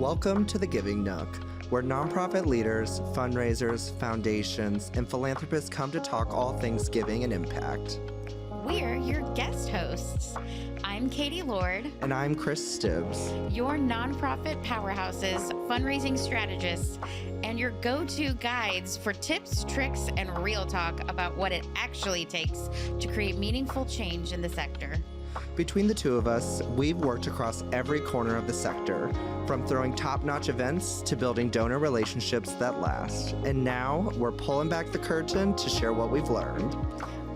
Welcome to the Giving Nook, where nonprofit leaders, fundraisers, foundations, and philanthropists come to talk all things giving and impact. We're your guest hosts. I'm Katie Lord. And I'm Chris Stibbs. Your nonprofit powerhouses, fundraising strategists, and your go-to guides for tips, tricks, and real talk about what it actually takes to create meaningful change in the sector. Between the two of us, we've worked across every corner of the sector, from throwing top-notch events to building donor relationships that last. And now we're pulling back the curtain to share what we've learned.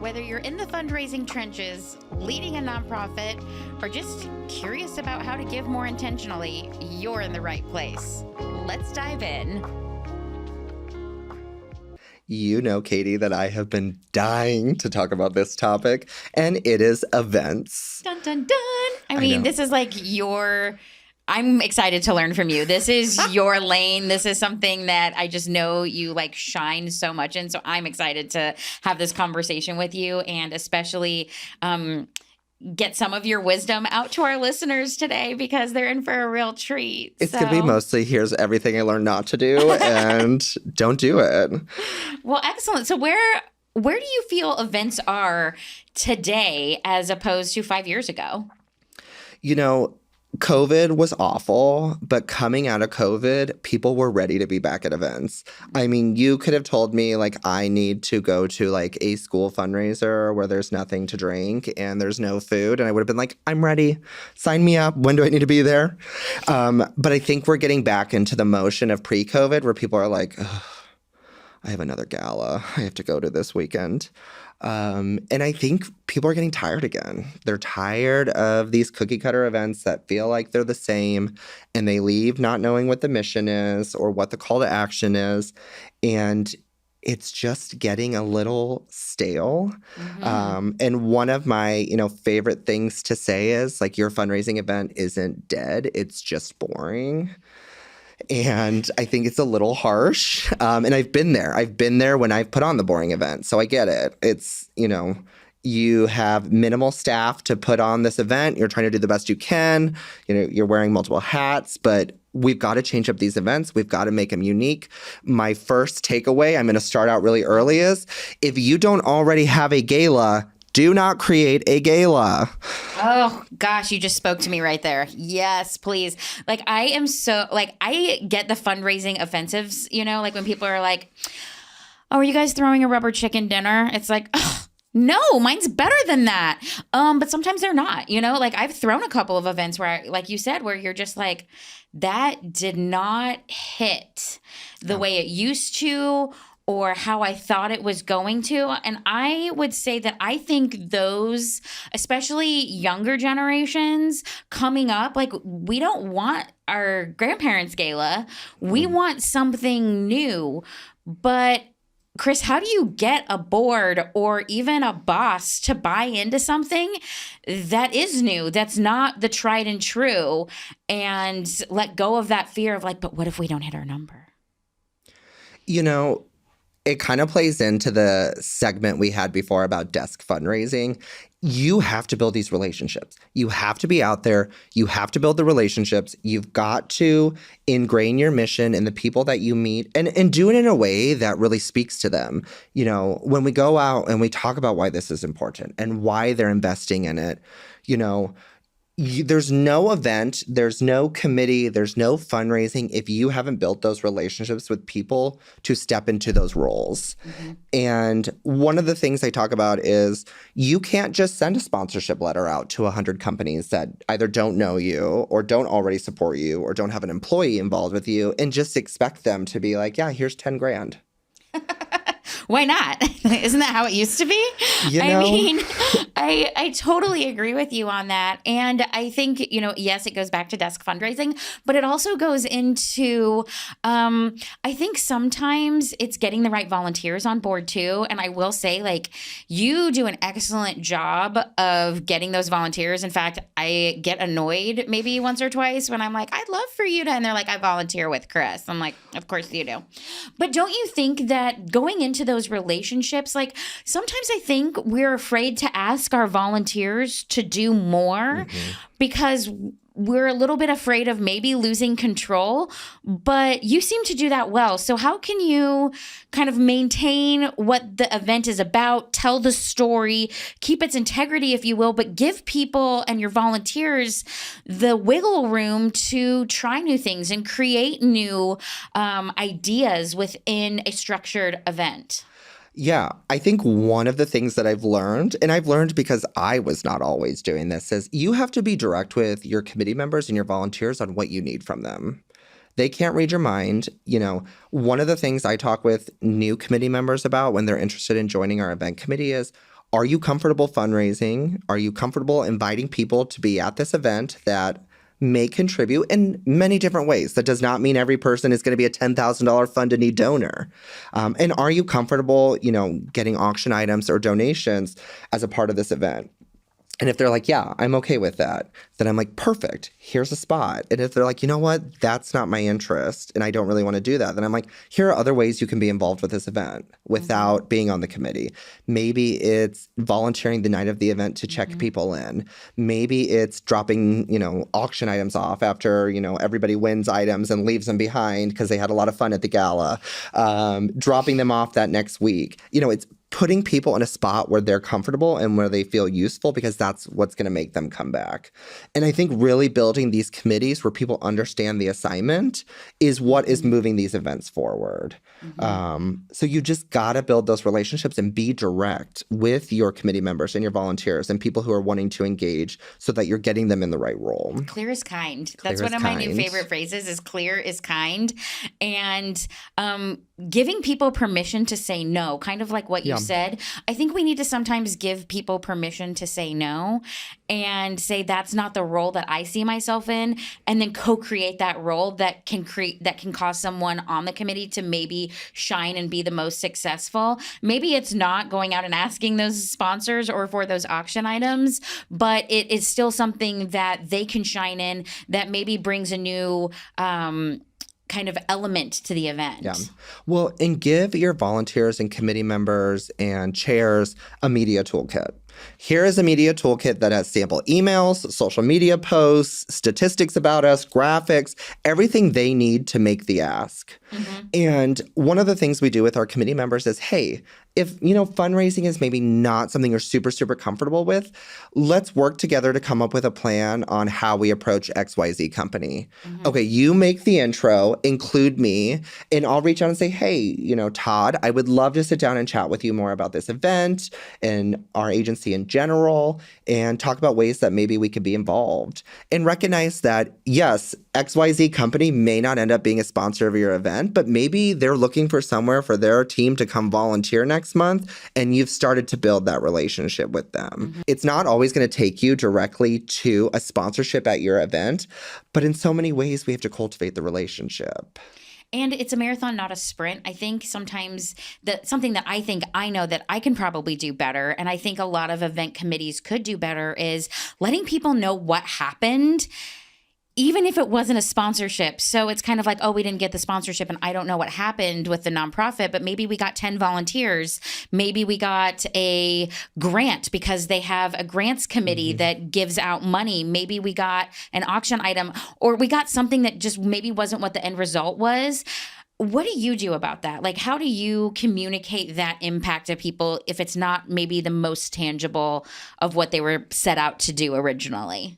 Whether you're in the fundraising trenches, leading a nonprofit, or just curious about how to give more intentionally, you're in the right place. Let's dive in. You know, Katie, that I have been dying to talk about this topic, and it is events. Dun, dun, dun. I mean, this is like I'm excited to learn from you. This is your lane. This is something that I just know you like shine so much in. So I'm excited to have this conversation with you and especially get some of your wisdom out to our listeners today because they're in for a real treat. It's going to be mostly here's everything I learned not to do and don't do it. Well, excellent. So where do you feel events are today as opposed to 5 years ago? You know, COVID was awful, but coming out of COVID, people were ready to be back at events. I mean, you could have told me, like, I need to go to, like, a school fundraiser where there's nothing to drink and there's no food. And I would have been like, I'm ready. Sign me up. When do I need to be there? But I think we're getting back into the motion of pre-COVID where people are like, I have another gala I have to go to this weekend. And I think people are getting tired again. They're tired of these cookie cutter events that feel like they're the same and they leave not knowing what the mission is or what the call to action is. And it's just getting a little stale. Mm-hmm. And one of my, favorite things to say is like your fundraising event isn't dead. It's just boring. And I think it's a little harsh. And I've been there. I've been there when I've put on the boring event. So I get it. It's, you have minimal staff to put on this event. You're trying to do the best you can. You're wearing multiple hats, but we've got to change up these events. We've got to make them unique. My first takeaway, I'm going to start out really early, is if you don't already have a gala, do not create a gala. Oh, gosh, you just spoke to me right there. Yes, please. Like, I am so, like, I get the fundraising offensives, like when people are like, oh, are you guys throwing a rubber chicken dinner? It's like, oh, no, mine's better than that. But sometimes they're not, like I've thrown a couple of events where, like you said, where you're just like, that did not hit the way it used to, or how I thought it was going to. And I would say that I think those, especially younger generations coming up, like we don't want our grandparents' gala. We want something new. But Chris, how do you get a board or even a boss to buy into something that is new, that's not the tried and true, and let go of that fear of like, but what if we don't hit our number? It kind of plays into the segment we had before about desk fundraising. You have to build these relationships. You have to be out there. You have to build the relationships. You've got to ingrain your mission in the people that you meet and do it in a way that really speaks to them. When we go out and we talk about why this is important and why they're investing in it, there's no event, there's no committee, there's no fundraising if you haven't built those relationships with people to step into those roles. Mm-hmm. And one of the things I talk about is you can't just send a sponsorship letter out to 100 companies that either don't know you or don't already support you or don't have an employee involved with you and just expect them to be like, yeah, here's 10 grand. Why not? Isn't that how it used to be? I mean, I totally agree with you on that. And I think, yes, it goes back to desk fundraising, but it also goes into, I think sometimes it's getting the right volunteers on board too. And I will say, like, you do an excellent job of getting those volunteers. In fact, I get annoyed maybe once or twice when I'm like, I'd love for you to, and they're like, I volunteer with Chris. I'm like, of course you do. But don't you think that going into those relationships, like sometimes I think we're afraid to ask our volunteers to do more because we're a little bit afraid of maybe losing control, but you seem to do that well. So how can you kind of maintain what the event is about, tell the story, keep its integrity, if you will, but give people and your volunteers the wiggle room to try new things and create new ideas within a structured event? Yeah, I think one of the things that I've learned, and I've learned because I was not always doing this, is you have to be direct with your committee members and your volunteers on what you need from them. They can't read your mind. One of the things I talk with new committee members about when they're interested in joining our event committee is, are you comfortable fundraising? Are you comfortable inviting people to be at this event that may contribute in many different ways? That does not mean every person is going to be a $10,000 fund-a-need donor. And are you comfortable, getting auction items or donations as a part of this event? And if they're like, yeah, I'm okay with that, then I'm like, perfect, here's a spot. And if they're like, you know what, that's not my interest and I don't really want to do that, then I'm like, here are other ways you can be involved with this event without being on the committee. Maybe it's volunteering the night of the event to check people in. Maybe it's dropping, auction items off after, everybody wins items and leaves them behind because they had a lot of fun at the gala. Dropping them off that next week. It's putting people in a spot where they're comfortable and where they feel useful, because that's what's going to make them come back. And I think really building these committees where people understand the assignment is what is moving these events forward. So you just got to build those relationships and be direct with your committee members and your volunteers and people who are wanting to engage so that you're getting them in the right role. Clear is kind. That's one of my new favorite phrases, is clear is kind. And giving people permission to say no, kind of like what you said. I think we need to sometimes give people permission to say no and say that's not the role that I see myself in, and then co-create that role that can cause someone on the committee to maybe shine and be the most successful. Maybe it's not going out and asking those sponsors or for those auction items, but it is still something that they can shine in that maybe brings a new kind of element to the event. Yeah. Well, and give your volunteers and committee members and chairs a media toolkit. Here is a media toolkit that has sample emails, social media posts, statistics about us, graphics, everything they need to make the ask. And one of the things we do with our committee members is, hey, if, fundraising is maybe not something you're super, super comfortable with, let's work together to come up with a plan on how we approach XYZ company. Okay, you make the intro, include me, and I'll reach out and say, hey, Todd, I would love to sit down and chat with you more about this event and our agency in general, and talk about ways that maybe we could be involved. And recognize that, yes, XYZ company may not end up being a sponsor of your event, but maybe they're looking for somewhere for their team to come volunteer next month, and you've started to build that relationship with them. It's not always going to take you directly to a sponsorship at your event, but in so many ways, we have to cultivate the relationship. And it's a marathon, not a sprint. I think sometimes something that I think I know that I can probably do better, and I think a lot of event committees could do better, is letting people know what happened, even if it wasn't a sponsorship. So it's kind of like, oh, we didn't get the sponsorship and I don't know what happened with the nonprofit, but maybe we got 10 volunteers. Maybe we got a grant because they have a grants committee that gives out money. Maybe we got an auction item, or we got something that just maybe wasn't what the end result was. What do you do about that? Like, how do you communicate that impact to people if it's not maybe the most tangible of what they were set out to do originally?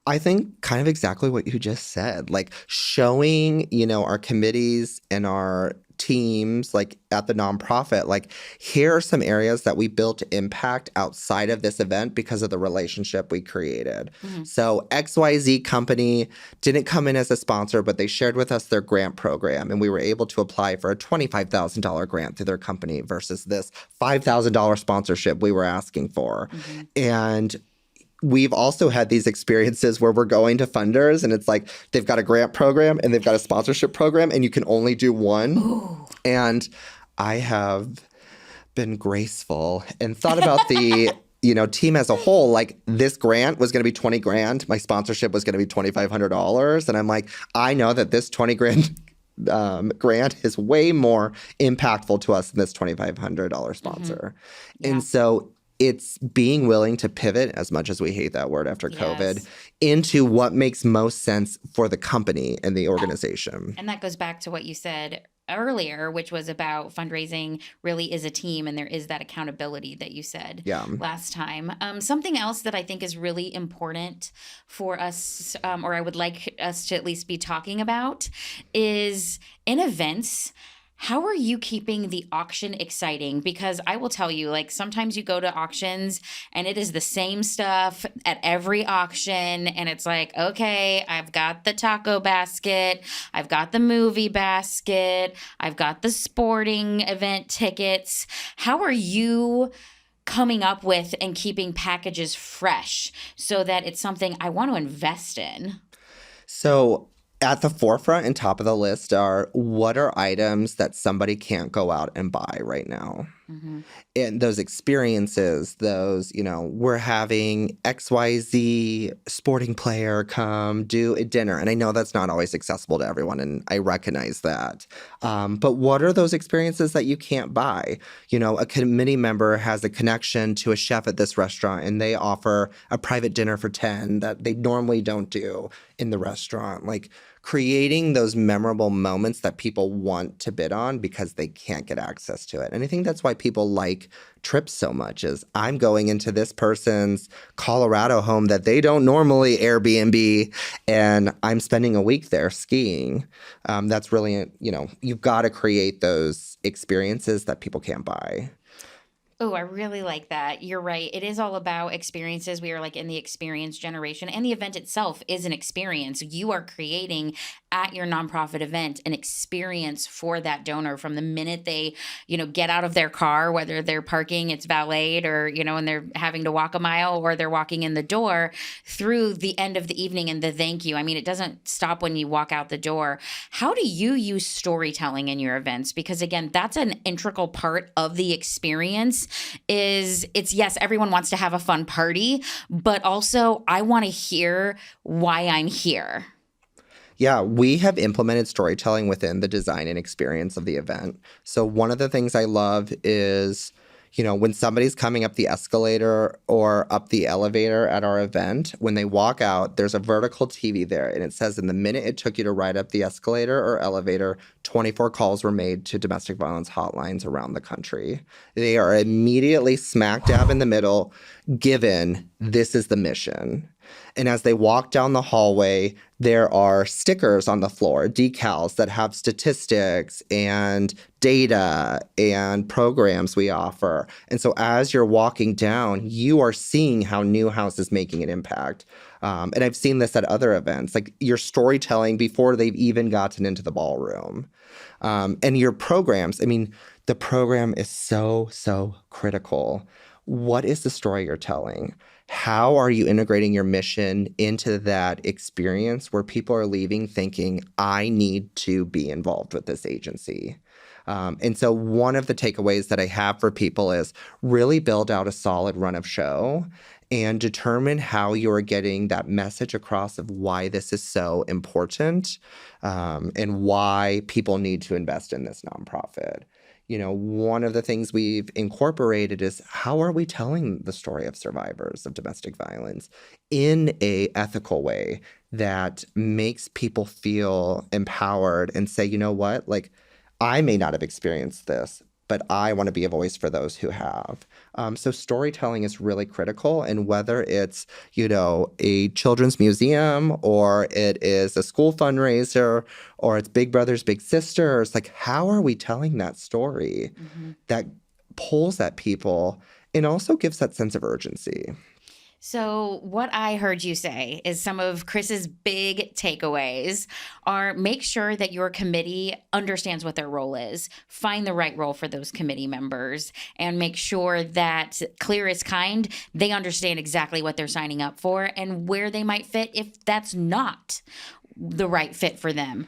I think kind of exactly what you just said, like showing, our committees and our teams, like at the nonprofit, like here are some areas that we built impact outside of this event because of the relationship we created. So XYZ company didn't come in as a sponsor, but they shared with us their grant program, and we were able to apply for a $25,000 grant through their company versus this $5,000 sponsorship we were asking for. And we've also had these experiences where we're going to funders and it's like they've got a grant program and they've got a sponsorship program and you can only do one. Ooh. And I have been graceful and thought about the team as a whole. Like, this grant was going to be 20 grand. My sponsorship was going to be $2,500. And I'm like, I know that this 20 grand grant is way more impactful to us than this $2,500 sponsor. And so it's being willing to pivot, as much as we hate that word after COVID, Yes. into what makes most sense for the company and the organization. And that goes back to what you said earlier, which was about fundraising really is a team, and there is that accountability that you said Yeah. last time. Something else that I think is really important for us, or I would like us to at least be talking about, is in events. How are you keeping the auction exciting? Because I will tell you, like, sometimes you go to auctions and it is the same stuff at every auction. And it's like, okay, I've got the taco basket, I've got the movie basket, I've got the sporting event tickets. How are you coming up with and keeping packages fresh so that it's something I want to invest in? So at the forefront and top of the list are, what are items that somebody can't go out and buy right now? Mm-hmm. And those experiences, those, we're having XYZ sporting player come do a dinner. And I know that's not always accessible to everyone, and I recognize that. But what are those experiences that you can't buy? A committee member has a connection to a chef at this restaurant, and they offer a private dinner for 10 that they normally don't do in the restaurant. Like, creating those memorable moments that people want to bid on because they can't get access to it. And I think that's why people like trips so much, is I'm going into this person's Colorado home that they don't normally Airbnb, and I'm spending a week there skiing. That's really, you've got to create those experiences that people can't buy. Oh, I really like that. You're right. It is all about experiences. We are like in the experience generation, and the event itself is an experience. You are creating at your nonprofit event an experience for that donor from the minute they, get out of their car, whether they're parking, it's valeted, or, and they're having to walk a mile, or they're walking in the door, through the end of the evening and the thank you. I mean, it doesn't stop when you walk out the door. How do you use storytelling in your events? Because again, that's an integral part of the experience. Yes, everyone wants to have a fun party, but also I want to hear why I'm here. Yeah, we have implemented storytelling within the design and experience of the event. So one of the things I love is, when somebody's coming up the escalator or up the elevator at our event, when they walk out, there's a vertical TV there, and it says, in the minute it took you to ride up the escalator or elevator, 24 calls were made to domestic violence hotlines around the country. They are immediately smack dab in the middle, given this is the mission. And as they walk down the hallway, there are stickers on the floor, decals that have statistics and data and programs we offer. And so as you're walking down, you are seeing how Newhouse is making an impact. And I've seen this at other events, like your storytelling before they've even gotten into the ballroom. And your programs, the program is so, so critical. What is the story you're telling? How are you integrating your mission into that experience where people are leaving thinking, I need to be involved with this agency? And so one of the takeaways that I have for people is really build out a solid run of show and determine how you're getting that message across of why this is so important, and why people need to invest in this nonprofit. One of the things we've incorporated is, how are we telling the story of survivors of domestic violence in a ethical way that makes people feel empowered and say, you know what, like, I may not have experienced this, but I want to be a voice for those who have. So storytelling is really critical. And whether it's, a children's museum, or it is a school fundraiser, or it's Big Brothers, Big Sisters, like, how are we telling that story that pulls at people and also gives that sense of urgency? So what I heard you say is some of Chris's big takeaways are: make sure that your committee understands what their role is, find the right role for those committee members, and make sure that clear as kind, they understand exactly what they're signing up for and where they might fit if that's not the right fit for them.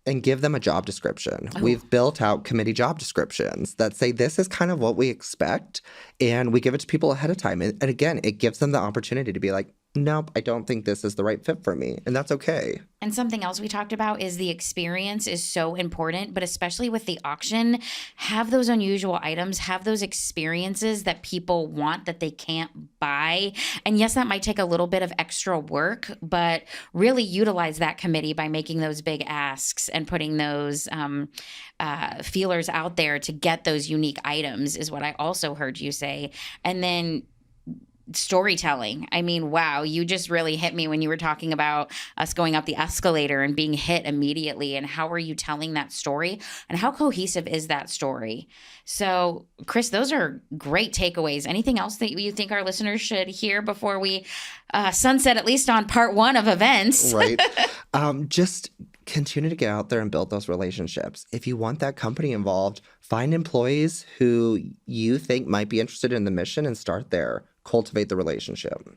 And give them a job description. Oh. We've built out committee job descriptions that say this is kind of what we expect, and we give it to people ahead of time. And again, it gives them the opportunity to be like, nope, I don't think this is the right fit for me. And that's okay. And something else we talked about is the experience is so important, but especially with the auction, have those unusual items, have those experiences that people want that they can't buy. And yes, that might take a little bit of extra work, but really utilize that committee by making those big asks and putting those feelers out there to get those unique items is what I also heard you say. And then storytelling. I mean, wow, you just really hit me when you were talking about us going up the escalator and being hit immediately. And how are you telling that story? And how cohesive is that story? So, Chris, those are great takeaways. Anything else that you think our listeners should hear before we sunset, at least on part 1 of events? Right. Just continue to get out there and build those relationships. If you want that company involved, find employees who you think might be interested in the mission and start there. Cultivate the relationship.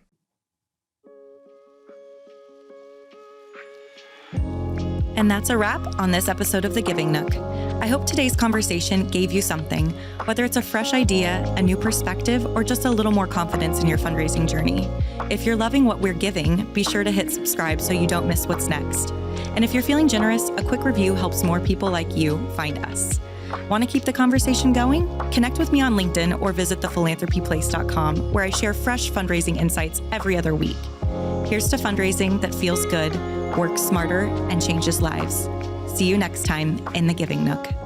And that's a wrap on this episode of The Giving Nook. I hope today's conversation gave you something, whether it's a fresh idea, a new perspective, or just a little more confidence in your fundraising journey. If you're loving what we're giving, be sure to hit subscribe so you don't miss what's next. And if you're feeling generous, a quick review helps more people like you find us. Want to keep the conversation going? Connect with me on LinkedIn or visit thephilanthropyplace.com, where I share fresh fundraising insights every other week. Here's to fundraising that feels good, works smarter, and changes lives. See you next time in The Giving Nook.